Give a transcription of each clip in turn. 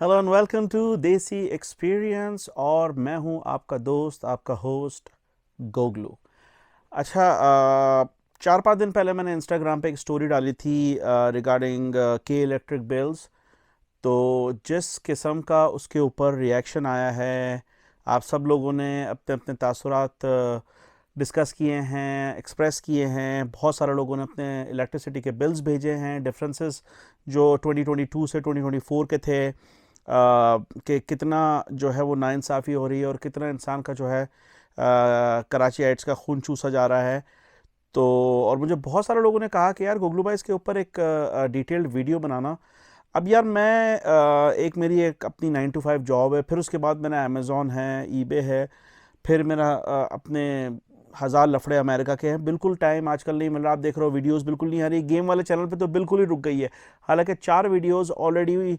Hello and welcome to देसी experience और मैं हूं आपका दोस्त आपका होस्ट गोगलू। अच्छा, 4-5 दिन पहले मैंने इंस्टाग्राम पे एक स्टोरी डाली थी रिगार्डिंग के इलेक्ट्रिक बिल्स। तो जिस किस्म का उसके ऊपर रिएक्शन आया है, आप सब लोगों ने अपने अपने तासुरात डिस्कस किए हैं, एक्सप्रेस किए हैं। बहुत सारे लोगों ने अपने इलेक्ट्रिसिटी के बिल्स भेजे हैं, डिफरेंसेस जो 2022 से 2024 के थे, कि कितना जो है वो नाइंसाफ़ी हो रही है और कितना इंसान का जो है कराची आइट्स का खून चूसा जा रहा है। तो और मुझे बहुत सारे लोगों ने कहा कि यार गोगलू भाई इसके ऊपर एक डिटेल्ड वीडियो बनाना। अब यार मैं एक मेरी एक अपनी 9 to 5 जॉब है, फिर उसके बाद मेरा अमेज़ॉन है, ईबे है, फिर मेरा अपने हज़ार लफड़े अमेरिका के हैं। बिल्कुल टाइम आजकल नहीं मिल रहा। आप देख रहे हो वीडियोस बिल्कुल नहीं आ रही। गेम वाले चैनल पे तो बिल्कुल ही रुक गई है। हालांकि 4 वीडियोस ऑलरेडी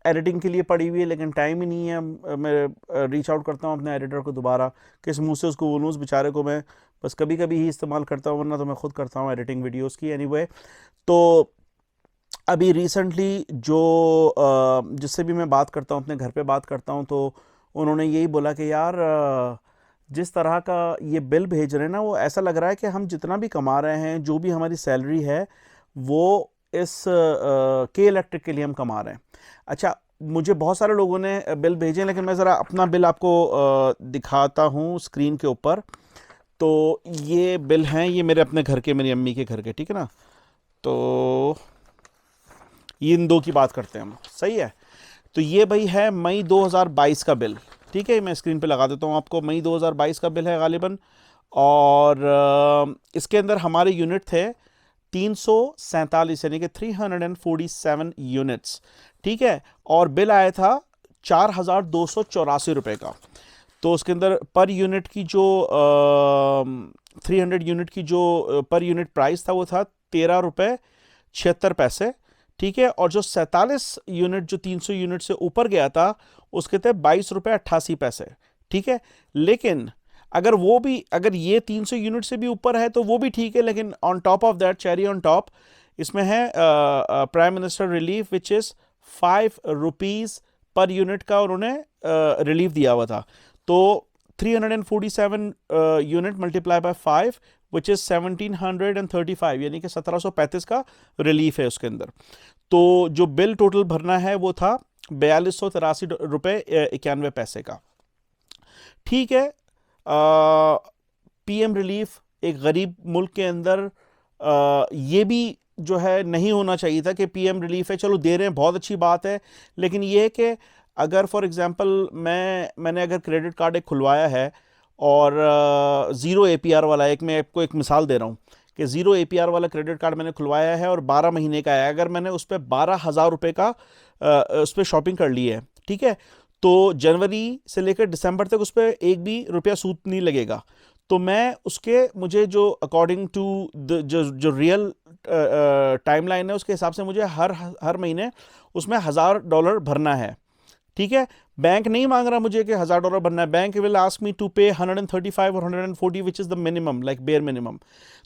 एडिटिंग के लिए पड़ी हुई है, लेकिन टाइम ही नहीं है। मैं रीच आउट करता हूँ अपने एडिटर को दोबारा, किस मुंह से उसको बोलूँ। उस बेचारे को मैं बस कभी कभी ही इस्तेमाल करता हूँ, वरना तो मैं खुद करता हूँ एडिटिंग वीडियोज़ की। एनीवे, तो अभी रिसेंटली जो जिससे भी मैं बात करता हूँ, अपने घर पे बात करता हूँ, तो उन्होंने यही बोला कि यार जिस तरह का ये बिल भेज रहे हैं ना, वो ऐसा लग रहा है कि हम जितना भी कमा रहे हैं, जो भी हमारी सैलरी है, वो इस के इलेक्ट्रिक के लिए हम कमा रहे हैं। अच्छा, मुझे बहुत सारे लोगों ने बिल भेजे हैं, लेकिन मैं ज़रा अपना बिल आपको दिखाता हूँ स्क्रीन के ऊपर। तो ये बिल हैं, ये मेरे अपने घर के, मेरी अम्मी के घर के, ठीक है ना। तो ये इन दो की बात करते हैं हम, सही है। तो ये भाई है मई 2022 का बिल, ठीक है। मैं स्क्रीन पे लगा देता हूँ आपको। मई 2022 का बिल है गालिबन। और इसके अंदर हमारे यूनिट थे 347, यानी कि 347 यूनिट्स, ठीक है। और बिल आया था 4,284 रुपये का। तो उसके अंदर पर यूनिट की जो 300 यूनिट की जो पर यूनिट प्राइस था, वो था 13 रुपये 76 पैसे, ठीक है। और जो 47 यूनिट, जो 300 यूनिट से ऊपर गया था, उसके थे 22 रुपये 88 पैसे, ठीक है। लेकिन अगर ये 300 यूनिट से भी ऊपर है तो वो भी ठीक है, लेकिन on top of that, cherry on top, इसमें है prime minister relief, which is 5 rupees per unit का उन्होंने रिलीफ दिया हुआ था। तो 347 unit multiply by 5, which is 1735, यानी कि 1735 का रिलीफ है उसके अंदर। तो जो बिल टोटल भरना है वो था 4283 रुपये 91 पैसे का, ठीक है। पीएम रिलीफ एक गरीब मुल्क के अंदर ये भी जो है नहीं होना चाहिए था कि पीएम रिलीफ है, चलो दे रहे हैं, बहुत अच्छी बात है। लेकिन ये है कि अगर फॉर एग्जांपल मैंने अगर क्रेडिट कार्ड एक खुलवाया है और ज़ीरो एपीआर वाला, मैं आपको एक मिसाल दे रहा हूँ कि ज़ीरो एपीआर वाला क्रेडिट कार्ड मैंने खुलवाया है और 12 महीने का है। अगर मैंने उस पर 12,000 रुपये का उस पर शॉपिंग कर ली है, ठीक है, तो जनवरी से लेकर दिसंबर तक उस पर एक भी रुपया सूद नहीं लगेगा। तो मैं उसके, मुझे जो अकॉर्डिंग टू द जो रियल टाइमलाइन है, उसके हिसाब से मुझे हर हर महीने उसमें $1,000 भरना है, ठीक है। बैंक नहीं मांग रहा मुझे कि $1,000 भरना है। Bank will ask me to pay 135 or 140, which is the minimum, like bare minimum.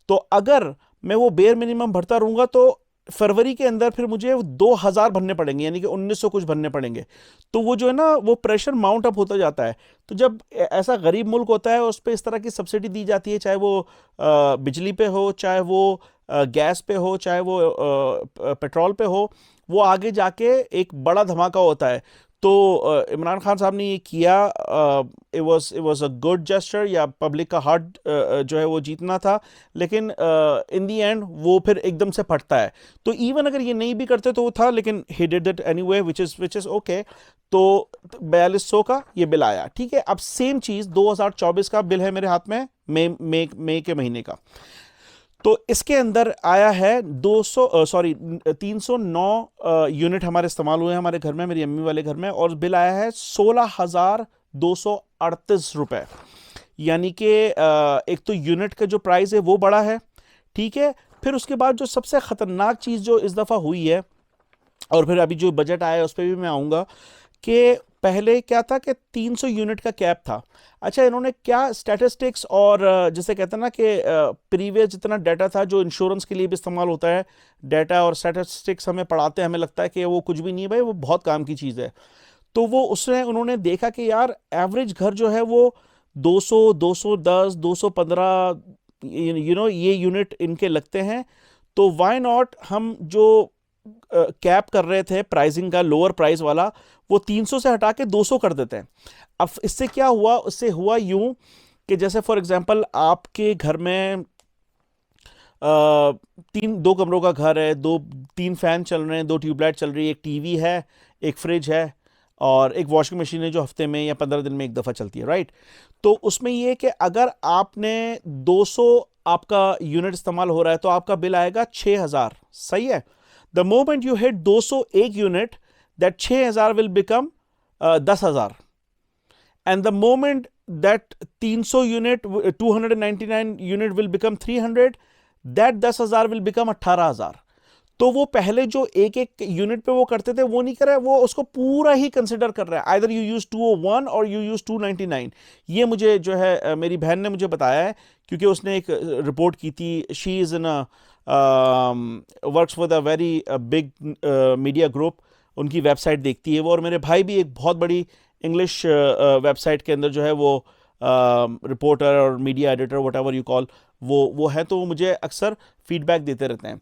तो अगर मैं वो बेयर मिनिमम भरता रहूंगा, तो फरवरी के अंदर फिर मुझे 2,000 भरने पड़ेंगे, यानी कि 1,900 कुछ भरने पड़ेंगे। तो वो जो है ना, वो प्रेशर माउंट अप होता जाता है। तो जब ऐसा गरीब मुल्क होता है, उस पर इस तरह की सब्सिडी दी जाती है, चाहे वो बिजली पे हो, चाहे वो गैस पे हो, चाहे वो पेट्रोल पे हो, वो आगे जाके एक बड़ा धमाका होता है। तो इमरान खान साहब ने ये किया। It was a good gesture, या पब्लिक का हार्ट जो है वो जीतना था। लेकिन इन दी एंड वो फिर एकदम से फटता है। तो इवन अगर ये नहीं भी करते तो वो था, लेकिन he did that anyway, which is okay. तो 4200 का ये बिल आया, ठीक है। अब सेम चीज 2024 का बिल है मेरे हाथ में, मई के महीने का। तो इसके अंदर आया है 309 यूनिट हमारे इस्तेमाल हुए हैं हमारे घर में, मेरी अम्मी वाले घर में, और बिल आया है 16,238 रुपए। यानी कि एक तो यूनिट का जो प्राइस है वो बड़ा है, ठीक है। फिर उसके बाद जो सबसे खतरनाक चीज जो इस दफा हुई है, और फिर अभी जो बजट आया है उस पर भी मैं आऊंगा, कि पहले क्या था कि 300 यूनिट का कैप था। अच्छा, इन्होंने क्या स्टैटिस्टिक्स और जैसे कहते हैं ना कि प्रीवियस जितना डाटा था जो इंश्योरेंस के लिए भी इस्तेमाल होता है, डाटा और स्टैटिस्टिक्स हमें पढ़ाते हैं, हमें लगता है कि वो कुछ भी नहीं है भाई, वो बहुत काम की चीज़ है। तो वो उसने उन्होंने देखा कि यार एवरेज घर जो है वो 200, 210, 215 ये यूनिट इनके लगते हैं। तो व्हाई नॉट हम जो कैप कर रहे थे प्राइसिंग का, लोअर प्राइस वाला, वो 300 से हटा के 200 कर देते हैं। अब इससे क्या हुआ, उससे हुआ यूं कि जैसे फॉर एग्जांपल आपके घर में दो कमरों का घर है, दो तीन फैन चल रहे हैं, दो ट्यूबलाइट चल रही है, एक टीवी है, एक फ्रिज है और एक वॉशिंग मशीन है जो हफ्ते में या 15 दिन में एक दफ़ा चलती है, राइट। तो उसमें ये है कि अगर आपने 200 आपका यूनिट इस्तेमाल हो रहा है तो आपका बिल आएगा 6000, सही है। The moment you hit 201 unit, that 6000 will become 10,000, and the moment that 300 unit 299 unit will become 300, that 10,000 will become 18,000। तो वो पहले जो एक एक यूनिट पे वो करते थे वो नहीं कर रहा है, वो उसको पूरा ही कंसिडर कर रहा है, आइदर यू यूज 201 और यू यूज 299। ये मुझे जो है मेरी बहन ने मुझे बताया है, क्योंकि उसने एक रिपोर्ट की थी। She is in works for the very big media group, उनकी वेबसाइट देखती है वो, और मेरे भाई भी एक बहुत बड़ी इंग्लिश वेबसाइट के अंदर जो है वो रिपोर्टर और media editor, what ever you call, वो है। तो वो मुझे अक्सर फीडबैक देते रहते हैं।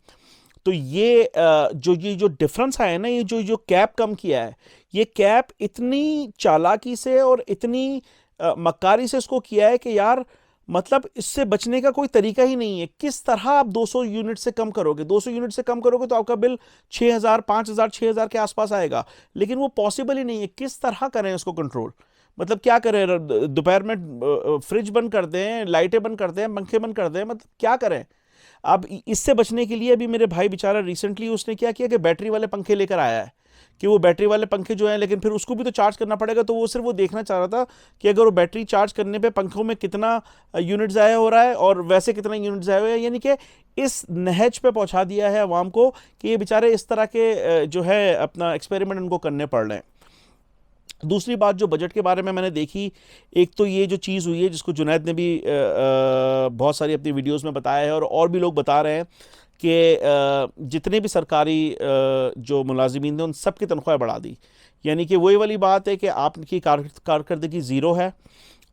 तो ये जो डिफरेंस आया ना, ये जो कैप कम किया है, ये कैप इतनी चालाकी से और इतनी मक्कारी से इसको किया है कि यार मतलब इससे बचने का कोई तरीका ही नहीं है। किस तरह आप 200 यूनिट से कम करोगे? 200 यूनिट से कम करोगे तो आपका बिल 6000, 5000, 6000 के आसपास आएगा, लेकिन वो पॉसिबल ही नहीं है। किस तरह करें उसको कंट्रोल? मतलब क्या करें? दोपहर में फ्रिज बंद कर दें, लाइटें बंद कर दें, पंखे बंद कर दें, मतलब क्या करें? अब इससे बचने के लिए अभी मेरे भाई बेचारा रिसेंटली उसने क्या किया कि बैटरी वाले पंखे लेकर आया है, कि वो बैटरी वाले पंखे जो हैं, लेकिन फिर उसको भी तो चार्ज करना पड़ेगा। तो वो सिर्फ वो देखना चाह रहा था कि अगर वो बैटरी चार्ज करने पे पंखों में कितना यूनिट ज़ाया हो रहा है और वैसे कितना यूनिट ज़ाया हो रहा है, यानी कि इस नहज पे पहुंचा दिया है अवाम को कि ये बेचारे इस तरह के जो है अपना एक्सपेरिमेंट उनको करने पड़ रहे हैं। दूसरी बात जो बजट के बारे में मैंने देखी, एक तो ये जो चीज़ हुई है जिसको जुनैद ने भी बहुत सारी अपनी वीडियोस में बताया है और भी लोग बता रहे हैं कि जितने भी सरकारी जो मुलाजिमीन थे उन सब की तनख्वाह बढ़ा दी। यानी कि वही वाली बात है कि आपकी कारकर्दगी ज़ीरो है।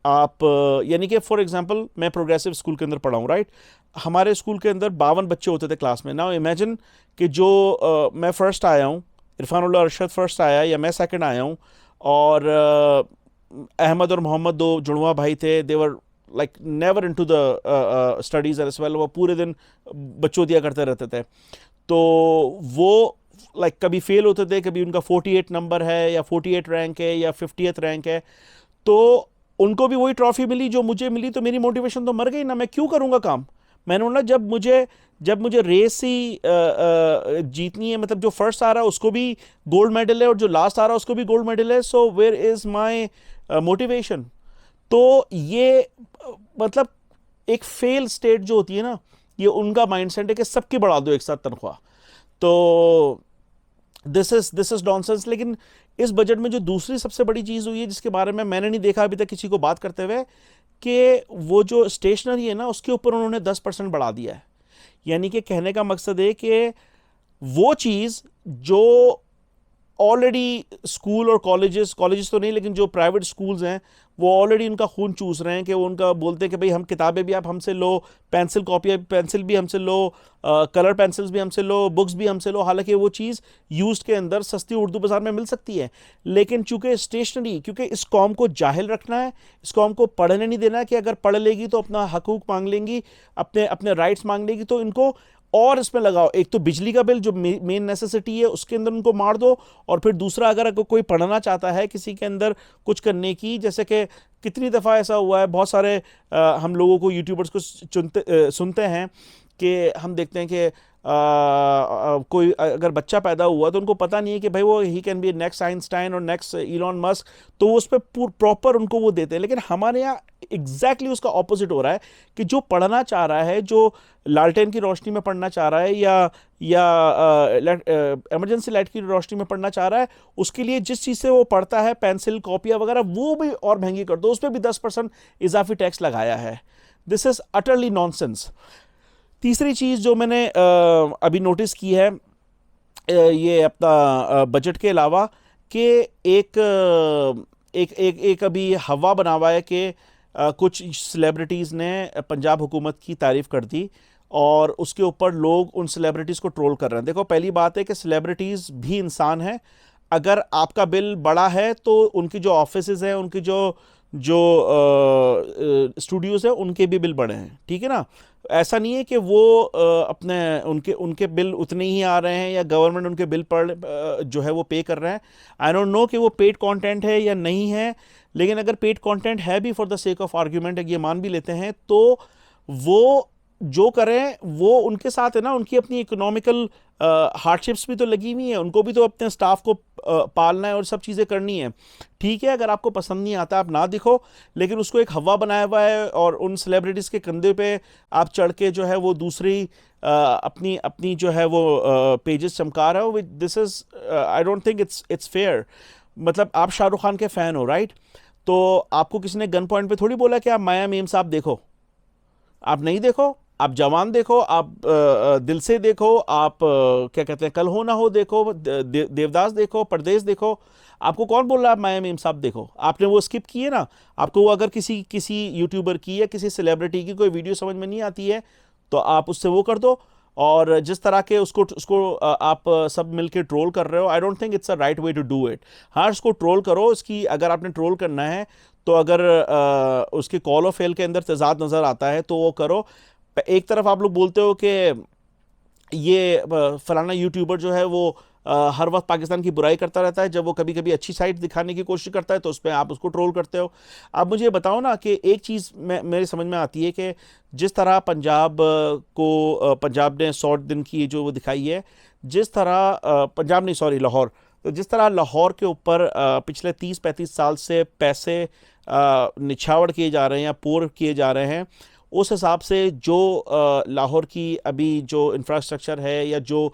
आप यानी कि फॉर एग्जांपल मैं प्रोग्रेसिव स्कूल के अंदर पढ़ा हूँ, राइट। हमारे स्कूल के अंदर 52 बच्चे होते थे क्लास में। नाउ इमेजिन कि जो मैं फ़र्स्ट आया हूँ, इरफानुल्लाह अरशद फ़र्स्ट आया या मैं सेकंड आया हूँ, और अहमद और मोहम्मद दो जुड़वा भाई थे, they were like never into the studies as well. वो पूरे दिन बच्चों दिया करते रहते थे। तो वो लाइक कभी फेल होते थे, कभी उनका 48 नंबर है या 48 रैंक है या 50th रैंक है, तो उनको भी वही ट्रॉफी मिली जो मुझे मिली। तो मेरी मोटिवेशन तो मर गई ना, मैं क्यों करूँगा काम? मैंने बोला जब मुझे रेस ही जीतनी है, मतलब जो फर्स्ट आ रहा है उसको भी गोल्ड मेडल है और जो लास्ट आ रहा है उसको भी गोल्ड मेडल है, so where is my motivation? तो ये मतलब एक फेल स्टेट जो होती है ना, ये उनका माइंडसेट है कि सबकी बढ़ा दो एक साथ तनख्वाह। तो दिस इज नॉनसेंस। लेकिन इस बजट में जो दूसरी सबसे बड़ी चीज़ हुई है जिसके बारे में मैंने नहीं देखा अभी तक किसी को बात करते हुए, कि वो जो स्टेशनरी है ना उसके ऊपर उन्होंने 10% बढ़ा दिया है। यानी कि कहने का मकसद है कि वो चीज़ जो ऑलरेडी स्कूल और कॉलेजेस तो नहीं, लेकिन जो प्राइवेट स्कूल्स हैं वो ऑलरेडी उनका खून चूस रहे हैं कि वो उनका बोलते हैं कि भाई हम किताबें भी आप हमसे लो, पेंसिल कॉपी पेंसिल भी हमसे लो, कलर पेंसिल्स भी हमसे लो, बुक्स भी हमसे लो। हालांकि वो चीज़ यूज्ड के अंदर सस्ती उर्दू बाज़ार में मिल सकती है, लेकिन चूंकि स्टेशनरी, क्योंकि इस कौम को जाहिल रखना है, इस कौम को पढ़ने नहीं देना कि अगर पढ़ लेगी तो अपना हकूक़ मांग लेंगी, अपने अपने राइट्स मांग लेगी, तो इनको और इसमें लगाओ। एक तो बिजली का बिल जो मेन नेसेसिटी है उसके अंदर उनको मार दो, और फिर दूसरा अगर कोई पढ़ना चाहता है किसी के अंदर कुछ करने की, जैसे कि कितनी दफ़ा ऐसा हुआ है, बहुत सारे हम लोगों को यूट्यूबर्स को सुनते हैं कि हम देखते हैं कि कोई अगर बच्चा पैदा हुआ तो उनको पता नहीं है कि भाई वो he can be next Einstein और नेक्स्ट इलॉन मस्क, तो वो उस पर प्रॉपर उनको वो देते हैं। लेकिन हमारे यहाँ एग्जैक्टली उसका ऑपोजिट हो रहा है कि जो पढ़ना चाह रहा है, जो लालटेन की रोशनी में पढ़ना चाह रहा है या इमरजेंसी लाइट की रोशनी में पढ़ना चाह रहा है, उसके लिए जिस चीज़ से वो पढ़ता है, पेंसिल कॉपियाँ वगैरह, वो भी और महंगी कर दो, उस पर भी 10% इजाफी टैक्स लगाया है। This is utterly nonsense. तीसरी चीज़ जो मैंने अभी नोटिस की है ये अपना बजट के अलावा, कि एक एक एक एक अभी हवा बना हुआ है कि कुछ सेलिब्रिटीज़ ने पंजाब हुकूमत की तारीफ़ कर दी और उसके ऊपर लोग उन सेलिब्रिटीज़ को ट्रोल कर रहे हैं। देखो, पहली बात है कि सेलिब्रिटीज़ भी इंसान हैं। अगर आपका बिल बड़ा है तो उनकी जो ऑफिसेज हैं, उनकी जो जो स्टूडियोज़ हैं, उनके भी बिल बड़े हैं, ठीक है ना। ऐसा नहीं है कि वो अपने उनके उनके बिल उतने ही आ रहे हैं या गवर्नमेंट उनके बिल पर जो है वो पे कर रहे हैं। आई डोंट नो कि वो पेड कंटेंट है या नहीं है, लेकिन अगर पेड कंटेंट है भी for the sake of argument, ये मान भी लेते हैं, तो वो जो करें वो उनके साथ है ना, उनकी अपनी इकोनॉमिकल हार्डशिप्स भी तो लगी हुई है, उनको भी तो अपने स्टाफ को पालना है और सब चीज़ें करनी है। ठीक है, अगर आपको पसंद नहीं आता आप ना दिखो, लेकिन उसको एक हवा बनाया हुआ है और उन सेलिब्रिटीज़ के कंधे पे आप चढ़ के जो है वो दूसरी अपनी अपनी जो है वो पेजेस चमका रहे हो। This is I don't think it's fair. मतलब आप शाहरुख खान के फ़ैन हो, राइट? तो आपको किसी ने गन पॉइंट पे थोड़ी बोला कि आप माया मीम साहब देखो, आप नहीं देखो। आप जवान देखो, आप दिल से देखो, आप क्या कहते हैं, कल हो ना हो देखो, देवदास देखो, परदेश देखो। आपको कौन बोल रहा है आप माया मीम साहब देखो? आपने वो स्किप किए ना। आपको अगर किसी किसी यूट्यूबर की या किसी सेलिब्रिटी की कोई वीडियो समझ में नहीं आती है तो आप उससे वो कर दो। और जिस तरह के उसको उसको आप सब मिलके ट्रोल कर रहे हो, I don't think it's a right way to do it. हाँ, उसको ट्रोल करो, उसकी अगर आपने ट्रोल करना है तो अगर उसके कॉल ऑफ फेल के अंदर तजाद नज़र आता है तो वो करो। एक तरफ आप लोग बोलते हो कि ये फलाना यूट्यूबर जो है वो हर वक्त पाकिस्तान की बुराई करता रहता है, जब वो कभी कभी अच्छी साइड दिखाने की कोशिश करता है तो उस पर आप उसको ट्रोल करते हो। अब मुझे बताओ ना कि एक चीज़ मेरे समझ में आती है कि जिस तरह पंजाब को पंजाब ने 100 दिन की जो वो दिखाई है, जिस तरह पंजाब नहीं, सॉरी, लाहौर, तो जिस तरह लाहौर के ऊपर पिछले 30-35 साल से पैसे निछावर किए जा रहे हैं या पोर किए जा रहे हैं, उस हिसाब से जो लाहौर की अभी जो इंफ्रास्ट्रक्चर है या जो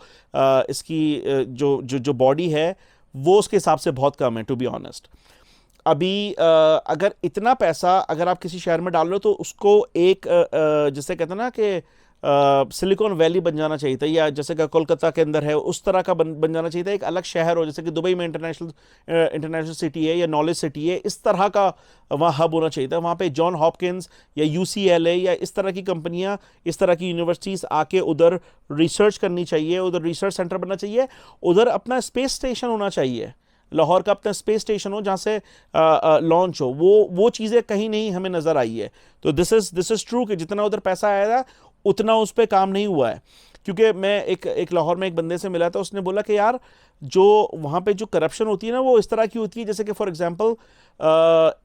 इसकी जो जो जो बॉडी है, वो उसके हिसाब से बहुत कम है, टू बी ऑनेस्ट। अभी अगर इतना पैसा अगर आप किसी शहर में डाल रहे हो तो उसको एक जिसे कहते हैं ना कि सिलिकॉन वैली बन जाना चाहिए था, या जैसे कि कोलकाता के अंदर है उस तरह का बन जाना चाहिए था। एक अलग शहर हो, जैसे कि दुबई में इंटरनेशनल सिटी है या नॉलेज सिटी है, इस तरह का वहाँ हब होना चाहिए था। वहाँ पे जॉन हॉपकिंस या UCLA या इस तरह की कंपनियाँ, इस तरह की यूनिवर्सिटीज़ आके उधर रिसर्च करनी चाहिए, उधर रिसर्च सेंटर बनना चाहिए, उधर अपना स्पेस स्टेशन होना चाहिए। लाहौर का अपना स्पेस स्टेशन हो जहाँ से लॉन्च हो। वो चीज़ें कहीं नहीं हमें नज़र आई है। तो दिस इज़ ट्रू कि जितना उधर पैसा आया था उतना उस पर काम नहीं हुआ है। क्योंकि मैं एक लाहौर में एक बंदे से मिला था, उसने बोला कि यार जो वहाँ पे जो करप्शन होती है ना, वो इस तरह की होती है जैसे कि फॉर एग्जांपल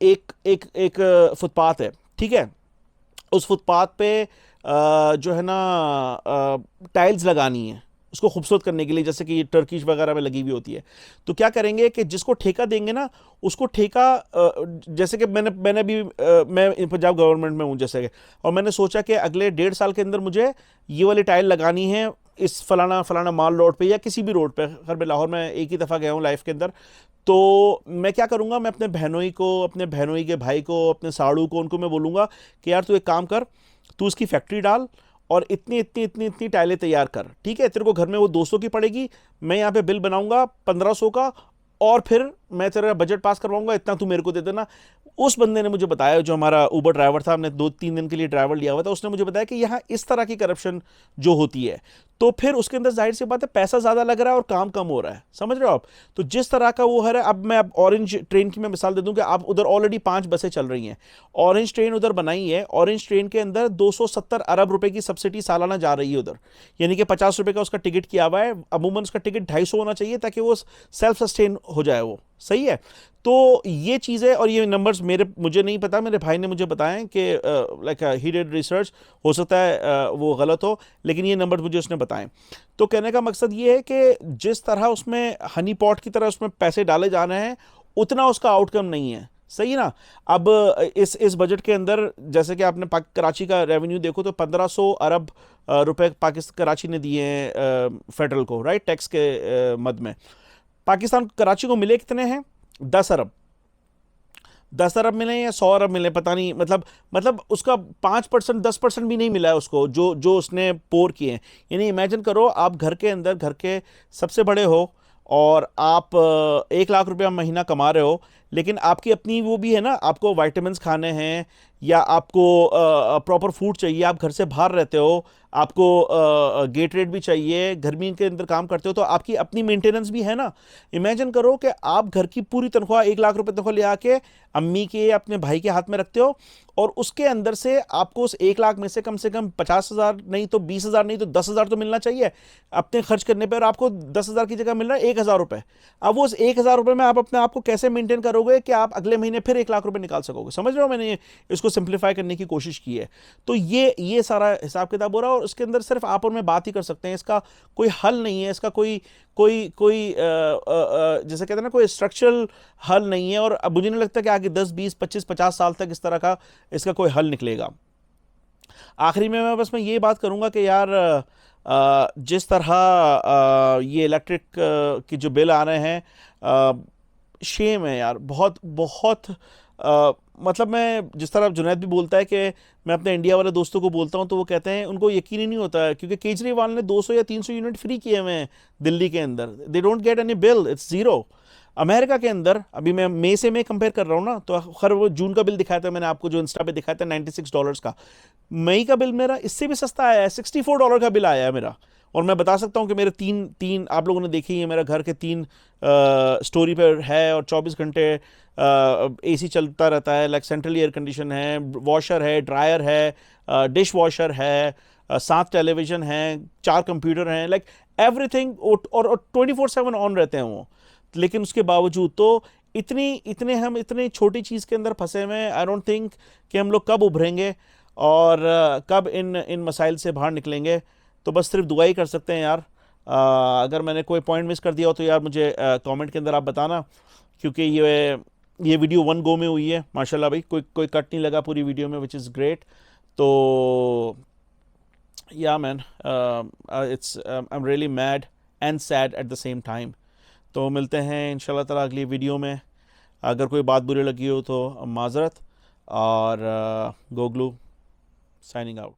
एक एक एक फुटपाथ है, ठीक है, उस फुटपाथ पे जो है ना टाइल्स लगानी है उसको खूबसूरत करने के लिए, जैसे कि टर्किश वगैरह में लगी हुई होती है। तो क्या करेंगे कि जिसको ठेका देंगे ना, उसको ठेका जैसे कि मैंने अभी मैं पंजाब गवर्नमेंट में हूँ जैसे कि, और मैंने सोचा कि अगले 1.5 साल के अंदर मुझे ये वाली टाइल लगानी है इस फलाना माल रोड पे या किसी भी रोड पे। खैर मैं लाहौर में एक ही दफ़ा गया हूँ लाइफ के अंदर। तो मैं क्या करूँगा, मैं अपने बहनोई को, अपने बहनोई के भाई को, अपने साड़ू को, उनको मैं बोलूँगा कि यार तू एक काम कर, तू उसकी फैक्ट्री डाल और इतनी इतनी इतनी इतनी टाइलें तैयार कर, ठीक है। तेरे को घर में वो 200 की पड़ेगी, मैं यहाँ पे बिल बनाऊंगा 1500 का, और फिर मैं तेरा बजट पास करवाऊंगा, इतना तू मेरे को दे देना। उस बंदे ने मुझे बताया, जो हमारा ऊबर ड्राइवर था, हमने 2-3 दिन के लिए ड्राइवर लिया हुआ था, उसने मुझे बताया कि यहाँ इस तरह की करप्शन जो होती है, तो फिर उसके अंदर जाहिर सी बात है पैसा ज़्यादा लग रहा है और काम कम हो रहा है। समझ रहे हो आप? तो जिस तरह का वो है, अब मैं ऑरेंज ट्रेन की मैं मिसाल दे दूं कि आप उधर ऑलरेडी 5 बसें चल रही हैं, ऑरेंज ट्रेन उधर बनाई है, ऑरेंज ट्रेन के अंदर 270 अरब रुपए की सब्सिडी सालाना जा रही है उधर, यानी कि 50 रुपए का उसका टिकट किया हुआ है। अमूमन उसका टिकट 250 होना चाहिए ताकि वो सेल्फ सस्टेन हो जाए, वो सही है। तो ये चीज़ें और ये नंबर्स मुझे नहीं पता, मेरे भाई ने मुझे बताया कि लाइक ही डिड रिसर्च, हो सकता है वो गलत हो, लेकिन ये नंबर्स मुझे उसने बताए। तो कहने का मकसद ये है कि जिस तरह उसमें हनी पॉट की तरह उसमें पैसे डाले जा रहे हैं, उतना उसका आउटकम नहीं है। सही ना। अब इस बजट के अंदर जैसे कि आपने कराची का रेवेन्यू देखो तो 1500 अरब रुपए पाकिस्तान कराची ने दिए हैं फेडरल को, राइट, टैक्स के मद में। पाकिस्तान कराची को मिले कितने हैं? 10 अरब। 10 अरब मिले या 100 अरब मिले पता नहीं, मतलब उसका 5%, 10% भी नहीं मिला है उसको, जो जो उसने पोर किए हैं। यानी इमेजिन करो, आप घर के अंदर घर के सबसे बड़े हो और आप 1 लाख रुपया महीना कमा रहे हो, लेकिन आपकी अपनी वो भी है ना, आपको वाइटामिन खाने हैं या आपको प्रॉपर फूड चाहिए, आप घर से बाहर रहते हो, आपको गेटरेड भी चाहिए, गर्मी के अंदर काम करते हो, तो आपकी अपनी मेंटेनेंस भी है ना। इमेजिन करो कि आप घर की पूरी तनख्वाह 1 लाख रुपए तनख्वाह ले आके अम्मी के या अपने भाई के हाथ में रखते हो, और उसके अंदर से आपको उस 1 लाख में से कम 50,000 नहीं तो 20,000 नहीं तो 10,000 तो मिलना चाहिए अपने खर्च करने पर, और आपको 10,000 की जगह मिल रहा है 1,000 रुपए। अब वो उस 1,000 रुपए में आप अपने आप को कैसे मेंटेन करोगे कि आप अगले महीने फिर 1 लाख रुपए निकाल सकोगे? समझ रहे हो, मैंने इसको सिंप्लीफाई करने की कोशिश की है। तो ये सारा हिसाब किताब हो रहा है, और उसके अंदर सिर्फ आप और मैं बात ही कर सकते हैं, इसका कोई हल नहीं है, इसका कोई कोई कोई जैसे कहते हैं ना, कोई स्ट्रक्चरल हल नहीं है। और अब मुझे नहीं लगता कि आगे 10, 20, 25, 50 साल तक इस तरह का इसका कोई हल निकलेगा। आखिरी में मैं बस मैं ये बात करूंगा कि यार जिस तरह ये इलेक्ट्रिक की जो बिल आ रहे हैं, शेम है यार, बहुत बहुत मतलब मैं जिस तरह जुनैद भी बोलता है कि मैं अपने इंडिया वाले दोस्तों को बोलता हूँ तो वो कहते हैं उनको यकीन ही नहीं होता है, क्योंकि केजरीवाल ने 200 या 300 यूनिट फ्री किए हुए हैं दिल्ली के अंदर। They don't get any bill, it's zero. America के अंदर अभी मैं मई से मैं कंपेयर कर रहा हूँ ना, तो खैर वो जून का बिल दिखाया था मैंने आपको, जो इंस्टा पे दिखाया था $96 का। मई का बिल मेरा इससे भी सस्ता आया है, $64 का बिल आया है मेरा। और मैं बता सकता हूँ कि मेरे तीन तीन आप लोगों ने देखी है, मेरा घर के 3 स्टोरी पर है और 24 घंटे एसी चलता रहता है, लाइक सेंट्रल एयर कंडीशन है, वॉशर है, ड्रायर है, डिश वॉशर है, 7 टेलीविज़न हैं, 4 कंप्यूटर हैं, लाइक एवरीथिंग, और 24/7 ऑन रहते हैं वो। लेकिन उसके बावजूद तो हम इतनी छोटी चीज़ के अंदर फंसे हुए हैं। आई डोंट थिंक कि हम लोग कब उभरेंगे और कब इन मसाइल से बाहर निकलेंगे। तो बस सिर्फ दुआ ही कर सकते हैं यार। अगर मैंने कोई पॉइंट मिस कर दिया हो तो यार मुझे कमेंट के अंदर आप बताना, क्योंकि ये वीडियो 1 गो में हुई है माशाल्लाह भाई, कोई कट नहीं लगा पूरी वीडियो में, विच इज़ ग्रेट। तो या man, it's I am really mad and sad at the same time. तो मिलते हैं इंशाल्लाह ताला अगली वीडियो में। अगर कोई बात बुरी लगी हो तो माज़रत, और गोगलू साइनिंग आउट।